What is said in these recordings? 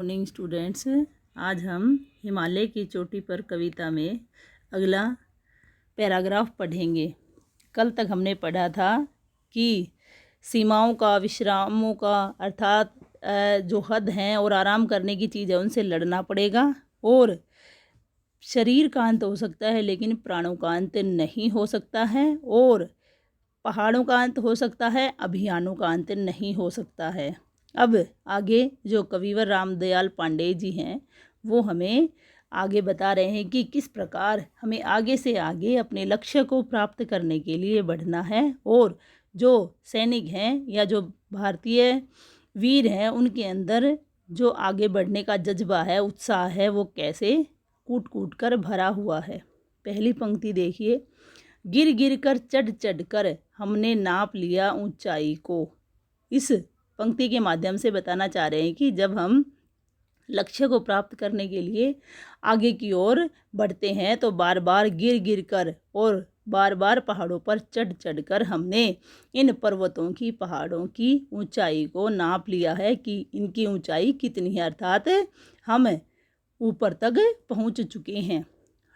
Morning students, आज हम हिमालय की चोटी पर कविता में अगला पैराग्राफ पढ़ेंगे। कल तक हमने पढ़ा था कि सीमाओं का, विश्रामों का अर्थात जो हद हैं और आराम करने की चीज़ है उनसे लड़ना पड़ेगा, और शरीर का अंत हो सकता है लेकिन प्राणों का अंत नहीं हो सकता है, और पहाड़ों का अंत हो सकता है, अभियानों का अंत नहीं हो सकता है। अब आगे जो कविवर रामदयाल पांडे जी हैं वो हमें आगे बता रहे हैं कि किस प्रकार हमें आगे से आगे अपने लक्ष्य को प्राप्त करने के लिए बढ़ना है, और जो सैनिक हैं या जो भारतीय वीर हैं उनके अंदर जो आगे बढ़ने का जज्बा है, उत्साह है, वो कैसे कूट कूट कर भरा हुआ है। पहली पंक्ति देखिए, गिर गिर कर चढ़ चढ़ कर हमने नाप लिया ऊंचाई को। इस पंक्ति के माध्यम से बताना चाह रहे हैं कि जब हम लक्ष्य को प्राप्त करने के लिए आगे की ओर बढ़ते हैं तो बार बार गिर गिर कर और बार बार पहाड़ों पर चढ़ चढ़ कर हमने इन पर्वतों की, पहाड़ों की ऊंचाई को नाप लिया है कि इनकी ऊंचाई कितनी है, अर्थात हम ऊपर तक पहुंच चुके हैं।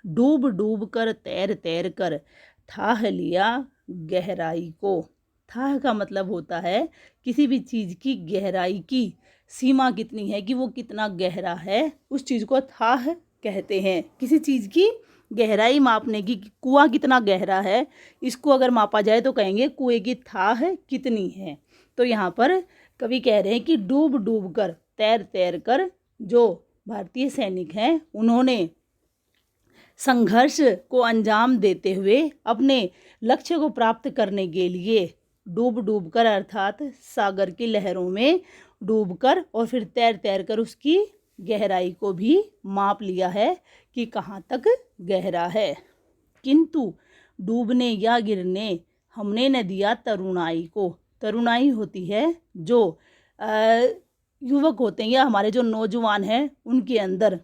डूब डूब कर, तैर तैर कर थाह लिया गहराई को। थाह का मतलब होता है किसी भी चीज़ की गहराई की सीमा कितनी है, कि वो कितना गहरा है, उस चीज़ को थाह कहते हैं। किसी चीज़ की गहराई मापने की, कुआं कितना गहरा है, इसको अगर मापा जाए तो कहेंगे कुएं की थाह कितनी है। तो यहाँ पर कवि कह रहे हैं कि डूब डूब कर, तैर तैर कर जो भारतीय सैनिक हैं उन्होंने संघर्ष को अंजाम देते हुए अपने लक्ष्य को प्राप्त करने के लिए डूब डूब कर अर्थात सागर की लहरों में डूब कर और फिर तैर तैर कर उसकी गहराई को भी माप लिया है कि कहाँ तक गहरा है। किंतु डूबने या गिरने हमने न दिया तरुणाई को। तरुणाई होती है जो युवक होते हैं या हमारे जो नौजवान हैं उनके अंदर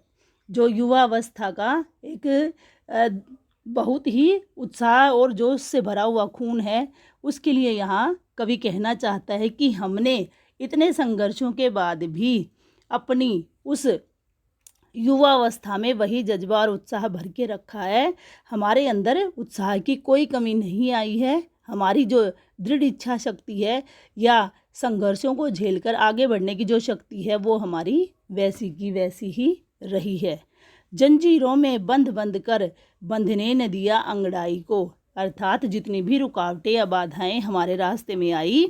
जो युवावस्था का एक बहुत ही उत्साह और जोश से भरा हुआ खून है, उसके लिए यहाँ कवि कहना चाहता है कि हमने इतने संघर्षों के बाद भी अपनी उस युवावस्था में वही जज्बा और उत्साह भर के रखा है। हमारे अंदर उत्साह की कोई कमी नहीं आई है। हमारी जो दृढ़ इच्छा शक्ति है या संघर्षों को झेलकर आगे बढ़ने की जो शक्ति है वो हमारी वैसी की वैसी ही रही है। जंजीरों में बंध बंध कर बंधने न दिया अंगड़ाई को, अर्थात जितनी भी रुकावटें या बाधाएं हमारे रास्ते में आई,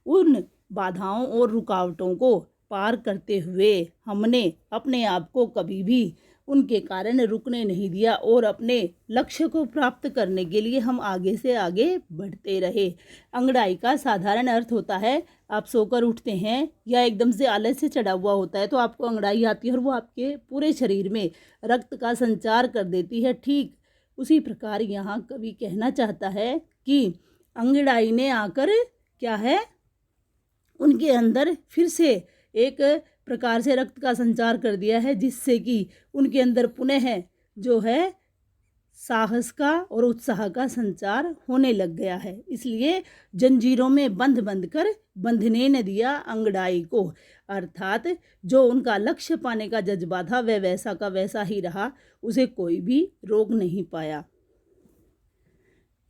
उन बाधाओं और रुकावटों को पार करते हुए हमने अपने आप को कभी भी उनके कारण रुकने नहीं दिया और अपने लक्ष्य को प्राप्त करने के लिए हम आगे से आगे बढ़ते रहे। अंगड़ाई का साधारण अर्थ होता है, आप सोकर उठते हैं या एकदम से आलस से चढ़ा हुआ होता है तो आपको अंगड़ाई आती है और वो आपके पूरे शरीर में रक्त का संचार कर देती है। ठीक उसी प्रकार यहाँ कवि कहना चाहता है कि अंगड़ाई ने आकर क्या है, उनके अंदर फिर से एक प्रकार से रक्त का संचार कर दिया है, जिससे कि उनके अंदर पुनः जो है साहस का और उत्साह का संचार होने लग गया है। इसलिए जंजीरों में बंध बंध कर बंधने न दिया अंगड़ाई को, अर्थात जो उनका लक्ष्य पाने का जज्बा था वह वैसा का वैसा ही रहा, उसे कोई भी रोक नहीं पाया।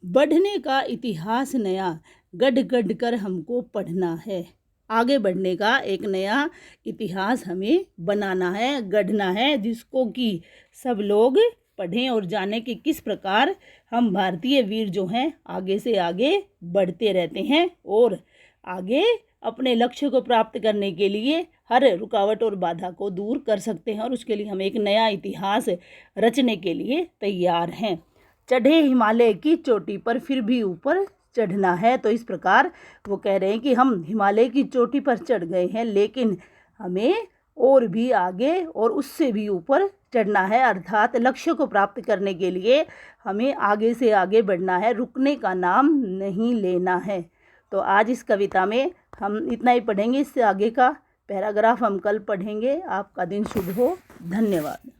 बढ़ने का इतिहास नया गढ़ गढ़ कर हमको पढ़ना है। आगे बढ़ने का एक नया इतिहास हमें बनाना है, गढ़ना है, जिसको कि सब लोग पढ़ें और जानें कि किस प्रकार हम भारतीय वीर जो हैं आगे से आगे बढ़ते रहते हैं और आगे अपने लक्ष्य को प्राप्त करने के लिए हर रुकावट और बाधा को दूर कर सकते हैं, और उसके लिए हम एक नया इतिहास रचने के लिए तैयार हैं। चढ़े हिमालय की चोटी पर फिर भी ऊपर चढ़ना है। तो इस प्रकार वो कह रहे हैं कि हम हिमालय की चोटी पर चढ़ गए हैं लेकिन हमें और भी आगे और उससे भी ऊपर चढ़ना है, अर्थात लक्ष्य को प्राप्त करने के लिए हमें आगे से आगे बढ़ना है, रुकने का नाम नहीं लेना है। तो आज इस कविता में हम इतना ही पढ़ेंगे, इससे आगे का पैराग्राफ हम कल पढ़ेंगे। आपका दिन शुभ हो। धन्यवाद।